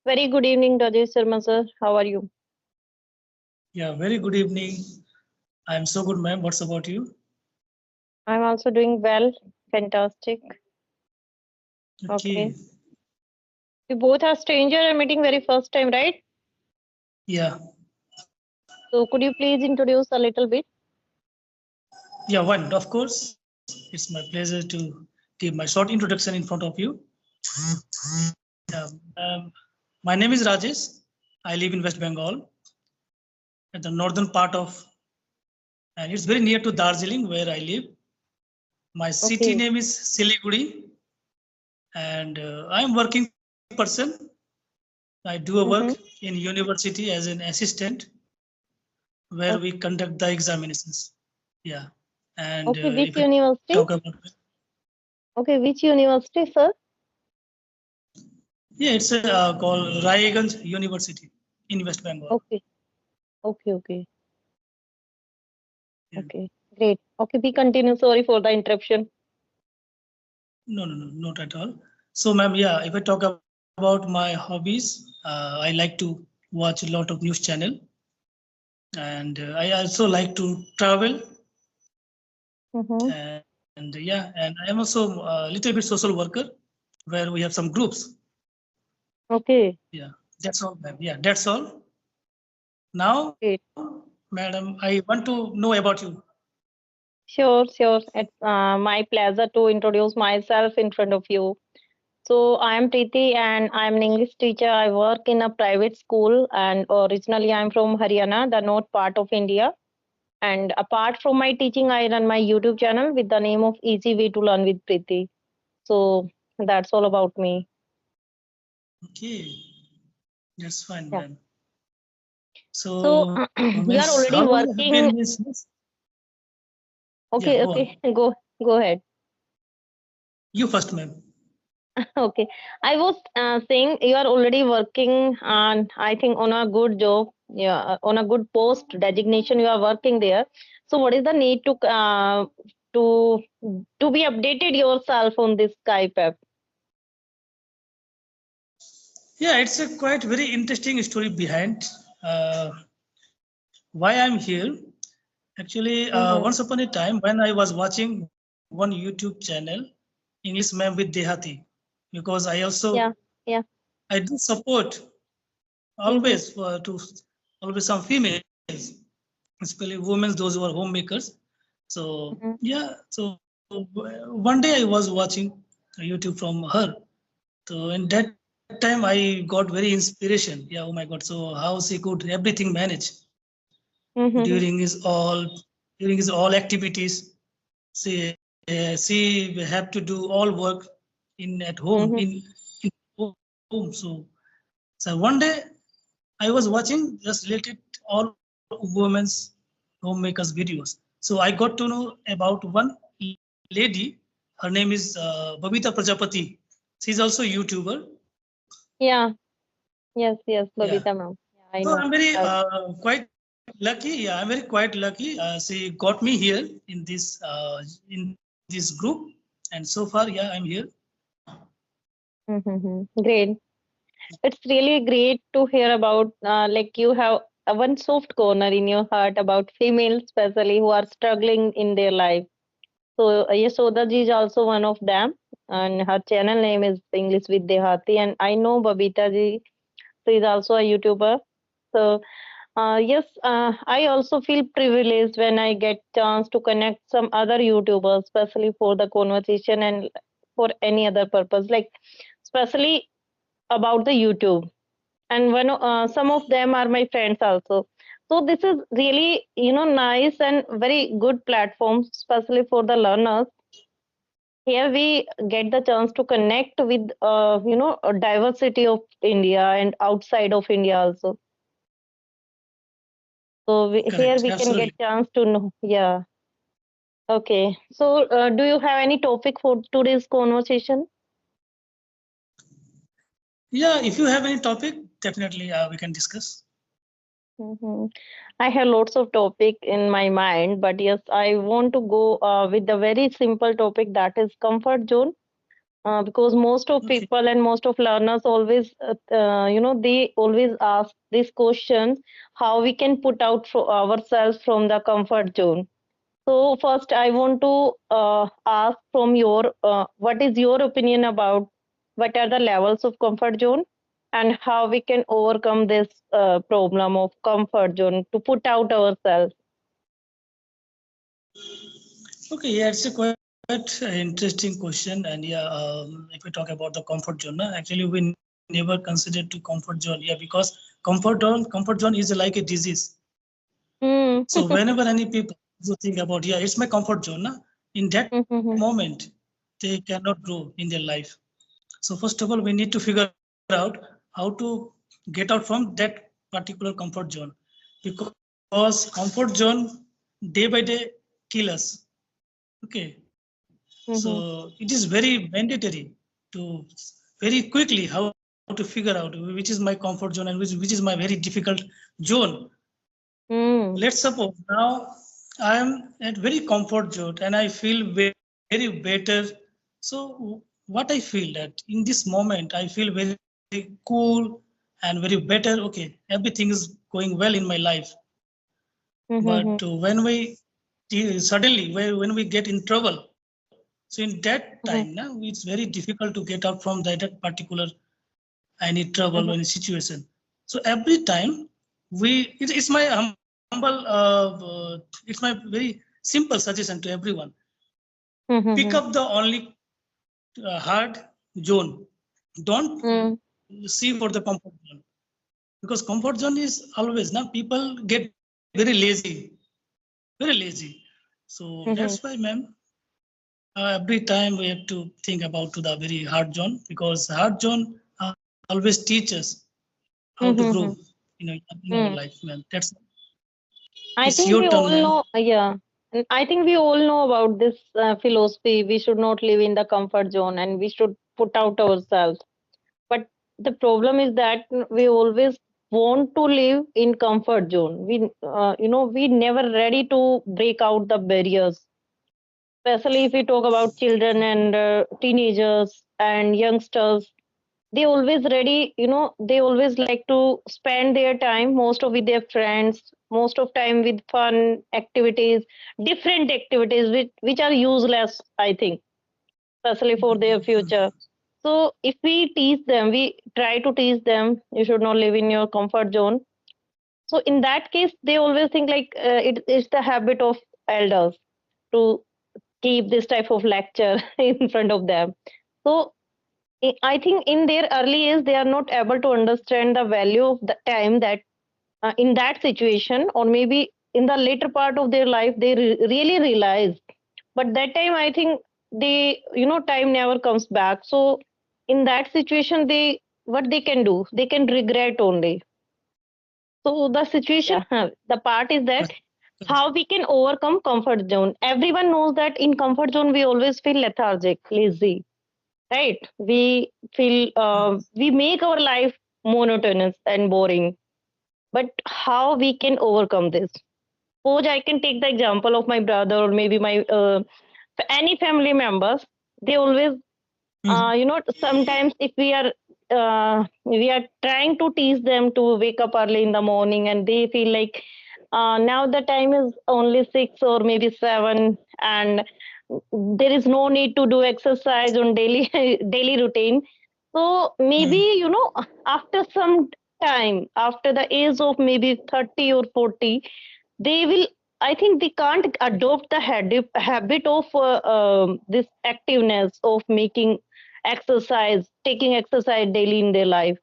Very good evening, Rajesh Sharma sir. How are you? Yeah, very good evening. I'm so good, ma'am. What's about you? I'm also doing well. Fantastic. Okay. Okay. We both are stranger and meeting very first time, right? Yeah. So could you please introduce a little bit? Yeah, one. Of course, it's my pleasure to give my short introduction in front of you. Yeah. My name is Rajesh. I live in West Bengal, at the northern part of, and it's very near to Darjeeling, where I live. My city Okay. name is Siliguri, and I'm working person. I do a work Mm-hmm. in university as an assistant, where we Okay. conduct the examinations. Yeah. And Okay. if Which I talk university? about, Okay. Which university, sir? yeah, it's called Raiganj University in West Bengal. Okay. Okay. Okay. Yeah. Okay. Great. Okay. We continue. Sorry for the interruption. No, no, no, not at all. So, ma'am, yeah, if I talk about my hobbies, I like to watch a lot of news channel, and I also like to travel, Mm-hmm. and yeah, and I am also a little bit social worker, where we have some groups. Okay. Yeah, that's all, ma'am. Yeah, that's all. Now, Great. madam, I want to know about you. Sure. Sure. It's my pleasure to introduce myself in front of you. So I am Preeti and I am an English teacher. I work in a private school and originally I'm from Haryana, the north part of India. And apart from my teaching, I run my YouTube channel with the name of Easy Way to Learn with Preeti. So that's all about me. Okay, that's fine, Yeah. ma'am. So So, you are means how already long you have working. been means? Yeah, Okay, go okay, on. go ahead. You first, ma'am. Okay, I was saying you are already working on, I think, on a good job, yeah, on a good post designation. You are working there. So, what is the need to to be updated yourself on this Skype app? Yeah, it's a quite very interesting story behind uh, why I'm here. Actually, once Mm-hmm. upon a time, when I was watching one YouTube channel, English Ma'am with Dehati, because I also Yeah, yeah. I do support Mm-hmm. always to always some females, especially women, those who are homemakers. So Mm-hmm. yeah, so one day I was watching YouTube from her. So in that time, I got very inspiration. Yeah, oh my God. So how she could everything manage during his Mm-hmm. all activities. She have to do all work in at home Mm-hmm. in home. So one day I was watching just related all women's homemakers videos. So I got to know about one lady. Her name is Babita Prajapati. She's also a YouTuber. Yeah. Yes, yes, Yeah. Babita ma'am. Yeah, So I I'm know. very Her. quite lucky. Yeah, I'm very quite lucky. She got me here in this group, and so far, yeah, I'm here. Mm-hmm. Great. It's really great to hear about like you have a one soft corner in your heart about females, especially who are struggling in their life. So Yasoda ji is also one of them, and her channel name is English with Dehati. And I know Babita ji, so is also a YouTuber. So yes, I also feel privileged when I get chance to connect some other YouTubers, especially for the conversation and for any other purpose, like especially about the YouTube. And some of them are my friends also. So this is really nice and very good platform, especially for the learners. Here we get the chance to connect with a diversity of India and outside of India also. So Correct. here we can Absolutely. get chance to know. Yeah. Okay. So do you have any topic for today's conversation? Yeah. If you have any topic, definitely we can discuss. Hmm. I have lots of topic in my mind, but yes, I want to go with a very simple topic that is comfort zone. because most of Okay. people and most of learners always they always ask this question, how we can put out ourselves from the comfort zone. So first I want to ask from your what is your opinion about what are the levels of comfort zone and how we can overcome this problem of comfort zone to put out ourselves. Okay, yeah, it's a quite interesting question. And yeah, if we talk about the comfort zone, actually we never consider to comfort zone. Yeah, because comfort zone is like a disease. So Hmm. whenever any people who think about, yeah, it's my comfort zone, in that moment they cannot grow in their life. So first of all, we need to figure out how to get out from that particular comfort zone, because comfort zone day by day kill us. Okay, so it is very mandatory to very quickly how to figure out which is my comfort zone and which is my very difficult zone. Let's suppose now I am at very comfort zone and I feel very better. So what I feel that in this moment I feel very cool and very better. Okay, everything is going well in my life. But Hmm. suddenly when we get in trouble, so in that time now it's very difficult to get out from that particular any trouble or any situation. So every time it's my humble it's my very simple suggestion to everyone: pick up the only hard zone. Don't see for the comfort zone, because comfort zone is always now people get very lazy. So that's why, ma'am, every time we have to think about to the very hard zone, because hard zone always teach us how to grow in our life, ma'am. It's I your think turn, we ma'am. all know, yeah. And I think we all know about this philosophy. We should not live in the comfort zone and we should put out ourselves. But the problem is that we always want to live in comfort zone. We never ready to break out the barriers. Especially if we talk about children and teenagers and youngsters, they always ready, they always like to spend their time most of with their friends, most of time with fun activities, different activities which are useless, I think, especially for their future. So if we teach them, we try to teach them you should not live in your comfort zone. So in that case they always think like it is the habit of elders to keep this type of lecture in front of them. So I think in their early age, they are not able to understand the value of the time that in that situation, or maybe in the later part of their life, they really realize. But that time, I think time never comes back. So in that situation, what they can do, they can regret only. So the situation, the part is that Correct. how we can overcome comfort zone. Everyone knows that in comfort zone, we always feel lethargic, lazy, right? We feel we make our life monotonous and boring. But how we can overcome this? Suppose I can take the example of my brother or maybe my any family members. They always sometimes if we are trying to teach them to wake up early in the morning and they feel like now the time is only 6 or maybe 7 and there is no need to do exercise on daily daily routine. So maybe after some time, after the age of maybe 30 or 40, they will, I think they can't adopt the habit of this activeness of making exercise, taking exercise daily in their life.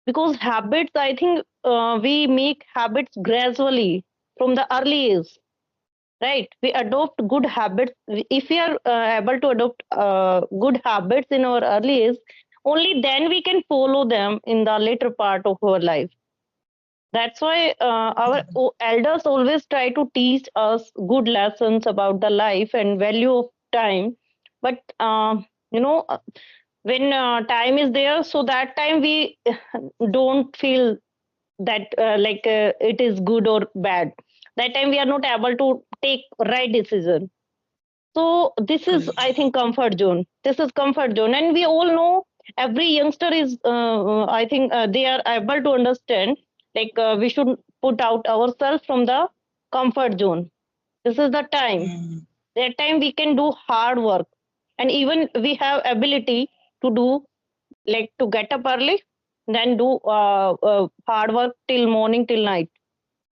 Because habits, I think we make habits gradually from the early age, right? We adopt good habits. If we are able to adopt good habits in our early age, only then we can follow them in the later part of our life. That's why our elders always try to teach us good lessons about the life and value of time. But you know, uh, when time is there, so that time we don't feel that it is good or bad. That time we are not able to take right decision. So this is, I correct. think, comfort zone. This is comfort zone, and we all know every youngster is. I think they are able to understand. Like we should put out ourselves from the comfort zone. This is the time. Mm, That time we can do hard work, and even we have ability to do, like, to get up early, then do hard work till morning till night,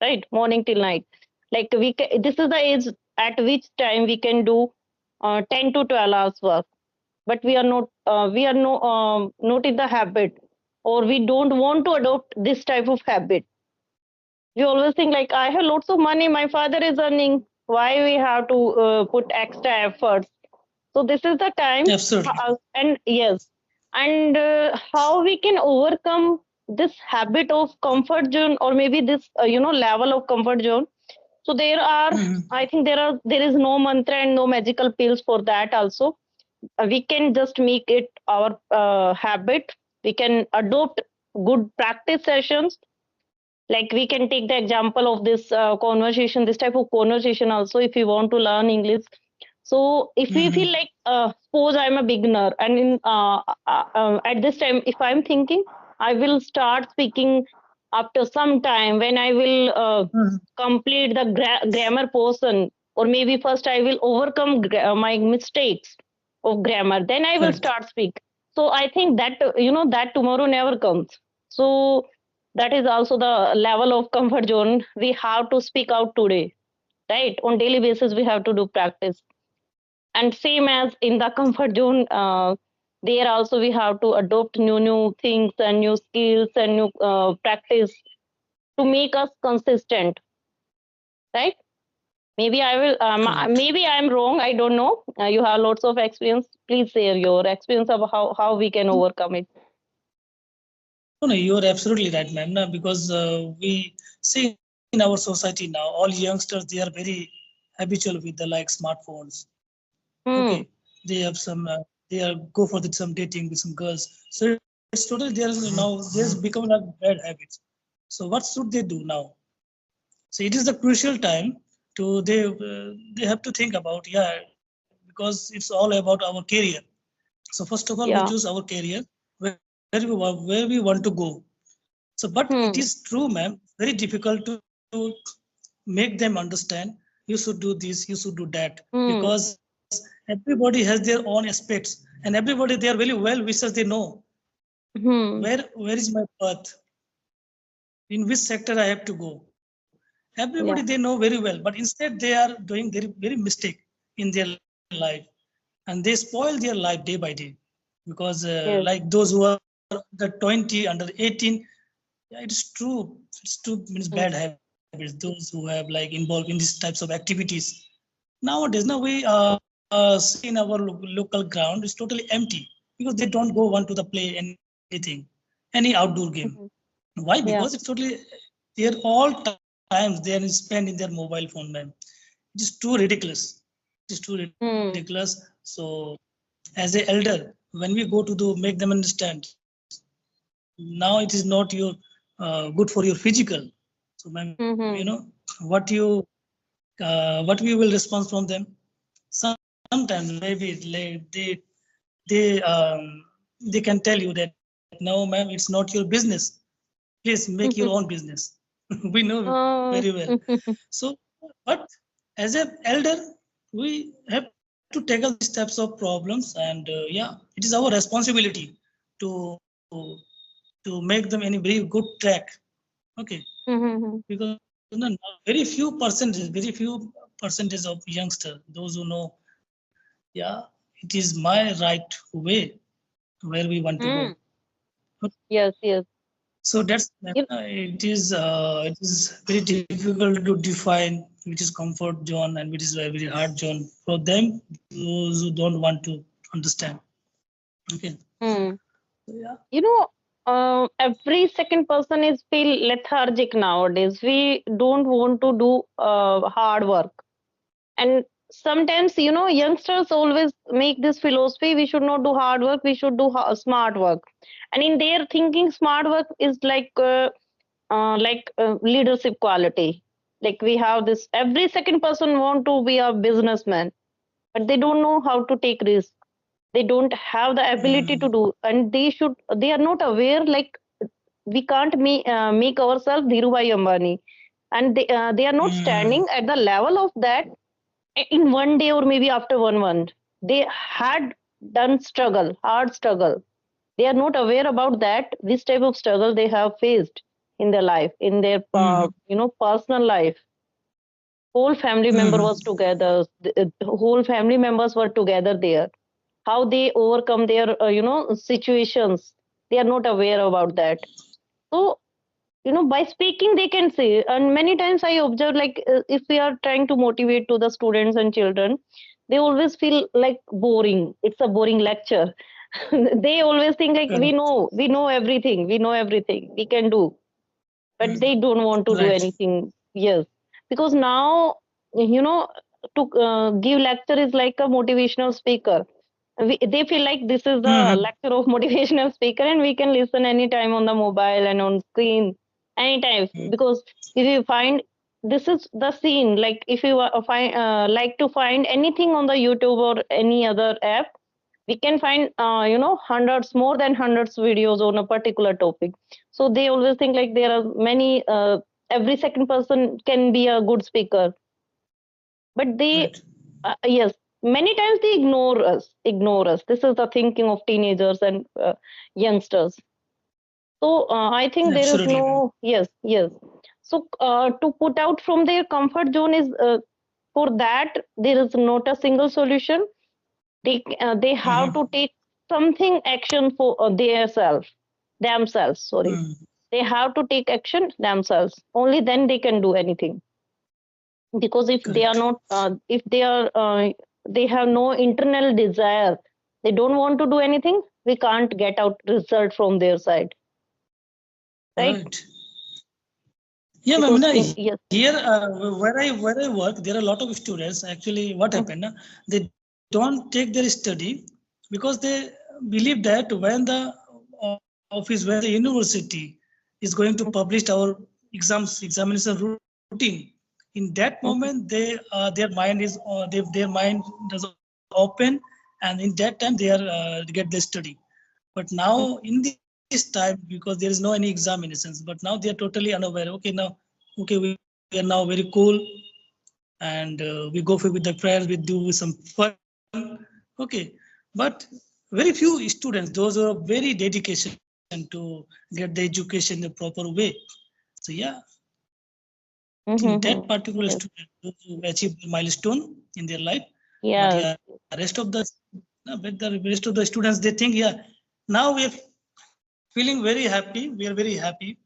right? Morning till night. Like this is the age at which time we can do 10 to 12 hours work, but we are no not in the habit, or we don't want to adopt this type of habit. We always think like, I have lots of money, my father is earning, why we have to put extra efforts? So this is the time, absolutely. and yes, and how we can overcome this habit of comfort zone, or maybe this level of comfort zone. So there are, Mm, I think there is no mantra and no magical pills for that also. We can just make it our habit. We can adopt good practice sessions. Like we can take the example of this conversation, this type of conversation also, if we want to learn English. So if we feel mm, like, suppose I'm a beginner, and at this time, if I'm thinking I will start speaking after some time, when I will mm, complete the grammar portion, or maybe first I will overcome my mistakes of grammar, then I will correct. start speak. So I think that that tomorrow never comes. So that is also the level of comfort zone. We have to speak out today, right? On daily basis we have to do practice. And same as in the comfort zone, there also we have to adopt new things and new skills and new practice to make us consistent, right? Maybe I will Correct. maybe I'm wrong, I don't know. You have lots of experience, please share your experience of how we can overcome it. No, no, you're absolutely right, ma'am. No, because we see in our society now, all youngsters they are very habitual with the like smartphones. Okay, Hmm. they have some, they are go for some dating with some girls. So it's totally there's become like bad habits. So what should they do now? So it is the crucial time to they have to think about, yeah, because it's all about our career. So first of all, we choose our Yeah. career where where we want to go. So, but it is Hmm. true, ma'am. Very difficult to make them understand. You should do this. You should do that because Hmm. everybody has their own aspects, and everybody they are very well wishers. They know Hmm. where is my path, in which sector I have to go. Everybody they Yeah. know very well, but instead they are doing very mistake in their life, and they spoil their life day by day because like Yes. those who are under 20, under 18. Yeah, it is true. It's too means bad Hmm. habits. Those who have like involved in these types of activities. Nowadays, now we see in our local ground is totally empty because they don't go want to the play anything, any outdoor game. Why? Hmm. Because it's totally they're all times they are spent in their mobile phone, man. It is too ridiculous. It is too ridiculous. So Hmm. as a elder, when we go to do make them understand, now it is not your good for your physical. So ma'am, you know Hmm. what Hmm. you what we will respond from them. Sometimes maybe they can tell you that no ma'am, it's not your business, please make your own business. We know very well. Oh. So but as a elder, we have to tackle these types of problems, and yeah, it is our responsibility to to make them in a very good track. Okay, because Hmm. very few percentage of youngster, those who know, yeah, it is my right way where we want to go. Okay. Hmm. Yes, yes. So that's it is very difficult to define which is comfort zone and which is a very hard zone for them, those who don't want to understand. Okay. Hmm. So yeah. You know, every second person is feel lethargic nowadays. We don't want to do hard work. And sometimes, youngsters always make this philosophy, we should not do hard work, we should do smart work. And in their thinking, smart work is like leadership quality. Like we have this, every second person want to be a businessman. but they don't know how to take risks. They don't have the ability to do, and they are not aware, like, we can't make ourselves Dhirubhai Ambani, and they are not standing at the level of that in one day or maybe after 1 month. They had done struggle, hard struggle. They are not aware about that, this type of struggle they have faced in their life, in their personal life. Whole family member was together. The whole family members were together there. How they overcome their situations, they are not aware about that. So, by speaking they can say. And many times I observe, like, if we are trying to motivate to the students and children, they always feel like boring, it's a boring lecture. They always think like, we know everything, we can do, but they don't want to do Right. anything. Yes, because now, you know to give lecture is like a motivational speaker. They feel like this is the lecture of motivational speaker, and we can listen anytime on the mobile and on screen anytime. Because if you find, this is the scene, like, if you find like to find anything on the YouTube or any other app, we can find hundreds, more than hundreds videos on a particular topic. So they always think like there are many, every second person can be a good speaker, but they, Right. yes, many times they ignore us. This is the thinking of teenagers and youngsters. So I think there is Absolutely, no, ma'am. yes. So to put out from their comfort zone is, for that there is not a single solution. They have to take something action for themselves, sorry. They have to take action themselves, only then they can do anything. Because if they are Correct. not, if they are, they have no internal desire, they don't want to do anything, we can't get out result from their side, right? Right. Yeah, ma'am. Because yes. Here, where I work, there are a lot of students. Actually, what Mhm, happened? They don't take their study because they believe that when the office, when the university is going to mhm, publish our examination routine, in that moment mhm, their mind is their mind does open, and in that time they get the study. But now mhm, in this time, because there is no any examinations, but now they are totally unaware. Okay, we are now very cool, and we go with the friends, we do some fun. Okay, but very few students, those who are very dedication to get the education in the proper way. So yeah, I think that mhm, particular mhm. student, those Yes, who achieve the milestone in their life, but yeah, yes. rest of the no, but the rest of the students, they think, yeah, now we are feeling very happy. We are very happy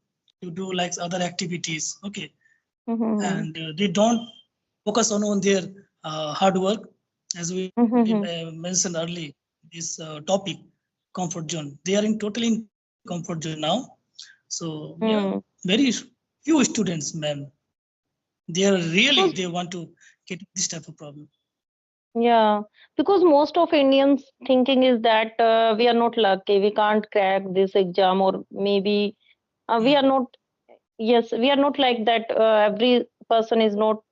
to do like other activities. Okay, Mhm, and mhm, they don't focus on their hard work, as we mhm, mhm. mentioned early. This topic, comfort zone. They are in totally in comfort zone now. So yeah, Hmm. very few students, ma'am, they are really they want to Because, get this type of problem. yeah, because most of Indians thinking is that we are not lucky, we can't crack this exam, or maybe we are not. Yes, we are not like that. Every person is not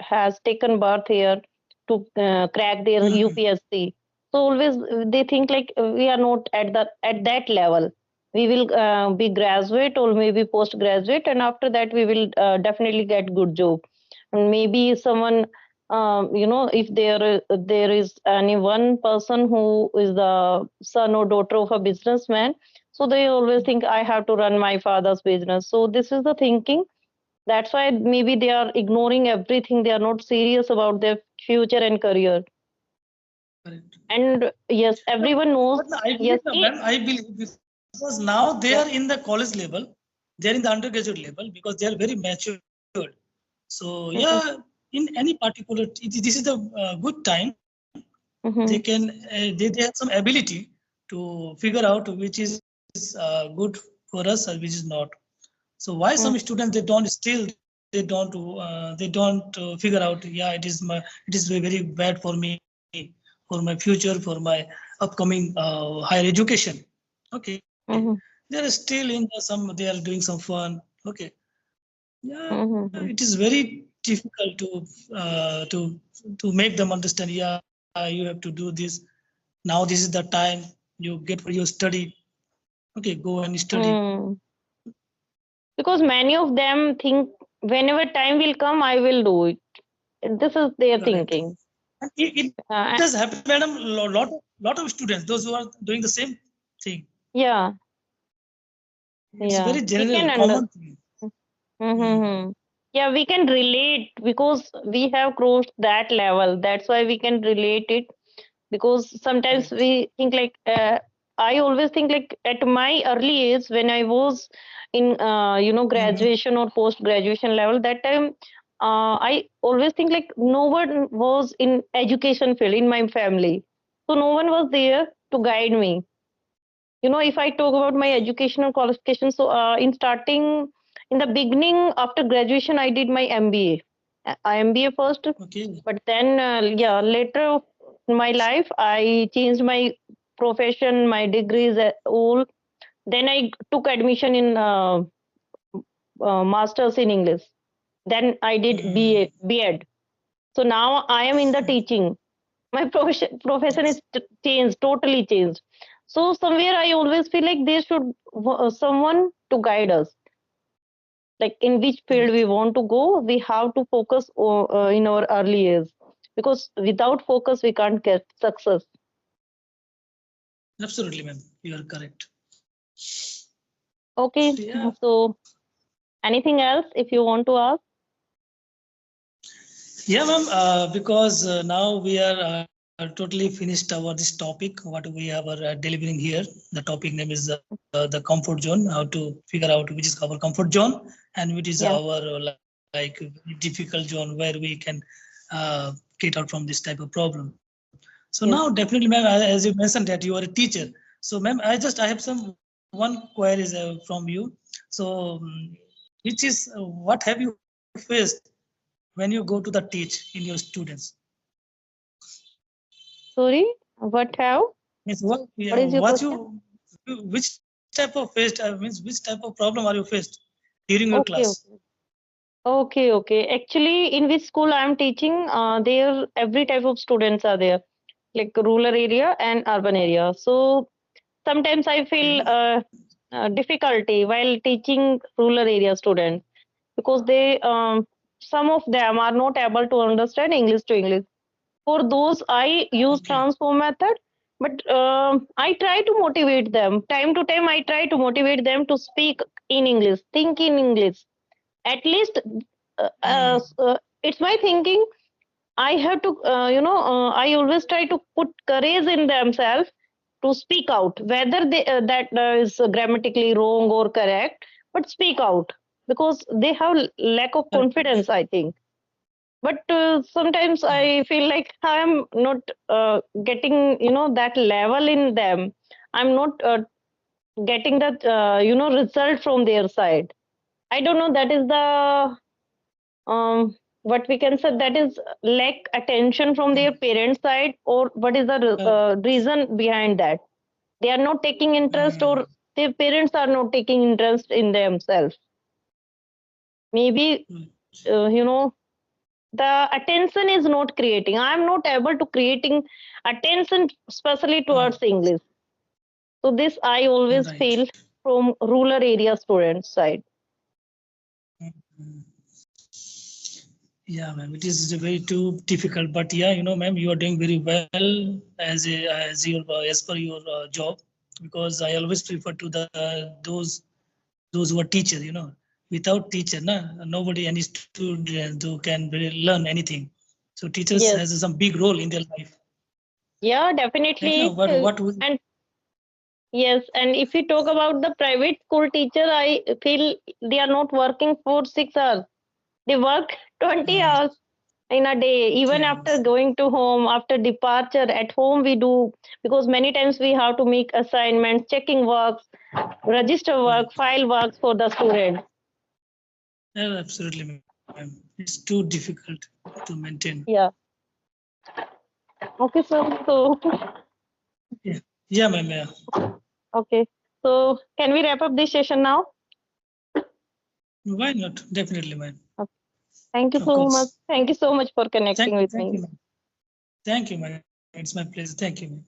has taken birth here to crack their UPSC. So always they think like we are not at that level. We will be graduate or maybe postgraduate, and after that we will definitely get good job. And maybe someone, if there is any one person who is the son or daughter of a businessman, so they always think I have to run my father's business. So this is the thinking. That's why maybe they are ignoring everything. They are not serious about their future and career. Correct. And yes, But, everyone knows. but I believe, Yes. no, ma'am, I believe because now they are in the college level, they are in the undergraduate level because they are very matured. So yeah, Mhm, in any particular, this is the good time. They can mhm, they have some ability to figure out which is good for us or which is not. So why some students they mhm, don't still they don't figure out, yeah, it is very bad for me, for my future, for my upcoming higher education. Okay, they are still in some, they are doing some fun. Okay, Yeah, it is Mm-hmm. very difficult to make them understand. Yeah, you have to do this. Now this is the time you get for your study. Okay, go and study. Mm. Because many of them think whenever time will come, I will do it. This is their Correct. thinking. And it does happen, Uh, madam. Lot of students, those who are doing the same thing. yeah, It's very yeah, we general, can common under. thing. Hmm. Mm-hmm. Yeah, we can relate because we have crossed that level. That's why we can relate it. Because sometimes Correct. we think like I always think like at my early age when I was in Hmm. graduation or post graduation level, that time I always think like no one was in education field in my family, so no one was there to guide me. If I talk about my educational qualifications, so in starting, in the beginning after graduation I did my MBA. MBA first, Okay. but then yeah, later in my life I changed my profession, my degrees, all. Then I took admission in masters in English. Then I did Hmm. BA, BEd. So now I am in the teaching. My profession Yes. is changed, totally changed. So somewhere I always feel like there should someone to guide us, like in which field we Correct. want to go. We have to focus in our early years, because without focus we can't get success. Absolutely, ma'am. You are correct. Okay, So yeah, so anything else if you want to ask? yeah, ma'am. Because now we are totally finished our this topic. What we are delivering here. The topic name is the comfort zone. How to figure out which is our comfort zone and which is Yeah. our like difficult zone where we can uh, get out from this type of problem. So now definitely, Yes. ma'am, as you mentioned that you are a teacher. So, ma'am, I have some one queries from you. So, which is what have you faced when you go to the teach in your students? Sorry, what have? Means what? Yeah, What is your question? which type of faced? Means which type of problem are you faced during your class? Okay, okay. Okay, okay. Actually, in which school I am teaching, there every type of students are there, like rural area and urban area. So sometimes I feel Okay. difficulty while teaching rural area students, because they some of them are not able to understand English to English. For those, I use Okay. transform method, but I try to motivate them. Time to time, I try to motivate them to speak in English, think in English. At least, Hmm. it's my thinking. I have to, I always try to put courage in themselves to speak out, whether that is grammatically wrong or correct, but speak out, because they have lack of Correct. confidence, I think. But sometimes Yeah. I feel like I am not getting that level in them. I'm not getting that result from their side. I don't know, that is the what we can say, that is lack attention from their parents side, or what is the Correct. reason behind that. They are not taking interest, Hmm. or their parents are not taking interest in themselves. Maybe Right. the attention is not creating. I am not able to creating attention especially Ah, towards English. So this I always right. feel from rural area students side. Mhm. Yeah, ma'am. It is very too difficult, but yeah, ma'am, you are doing very well as your as per your job, because I always prefer to the those who are teachers. Without teacher, na, nobody any student who can really learn anything. So teachers Yes. has some big role in their life. Yeah, Like definitely. what we And yes, and if we talk about the private school teacher, I feel they are not working for 6 hours. They work 20 uh, hours in a day. Even after yes, going to home, after departure, at home we do, because many times we have to make assignments, checking works, register work, correct. file works for the student. Yeah, absolutely, ma'am. It's too difficult to maintain. Yeah. Okay, sir. So, Yeah, yeah, ma'am. Yeah. okay. So, can we wrap up this session now? Why not? Definitely, man. Okay. Thank you Of so much. course. Thank you so much for connecting with Thank me. you, man. Thank you, man. It's my pleasure. Thank you, man.